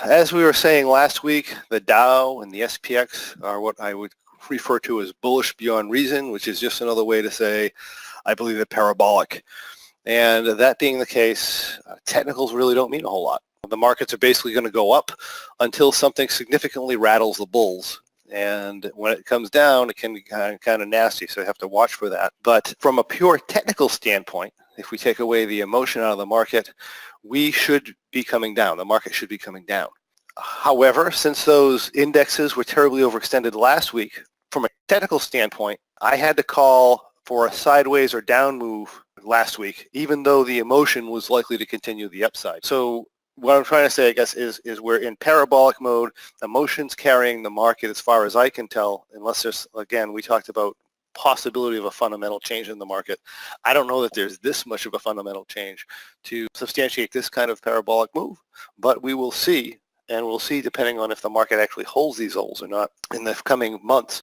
as we were saying last week, the Dow and the SPX are what I would refer to as bullish beyond reason, which is just another way to say I believe they're parabolic. And that being the case, technicals really don't mean a whole lot. The markets are basically going to go up until something significantly rattles the bulls. And when it comes down, it can be kind of nasty, so you have to watch for that. But from a pure technical standpoint, if we take away the emotion out of the market, we should be coming down. The market should be coming down. However, since those indexes were terribly overextended last week, from a technical standpoint, I had to call for a sideways or down move last week, even though the emotion was likely to continue the upside. So what I'm trying to say, I guess, is we're in parabolic mode. Emotion's carrying the market as far as I can tell, unless there's, again, we talked about possibility of a fundamental change in the market. I don't know that there's this much of a fundamental change to substantiate this kind of parabolic move, but we will see. And we'll see, depending on if the market actually holds these levels or not in the coming months,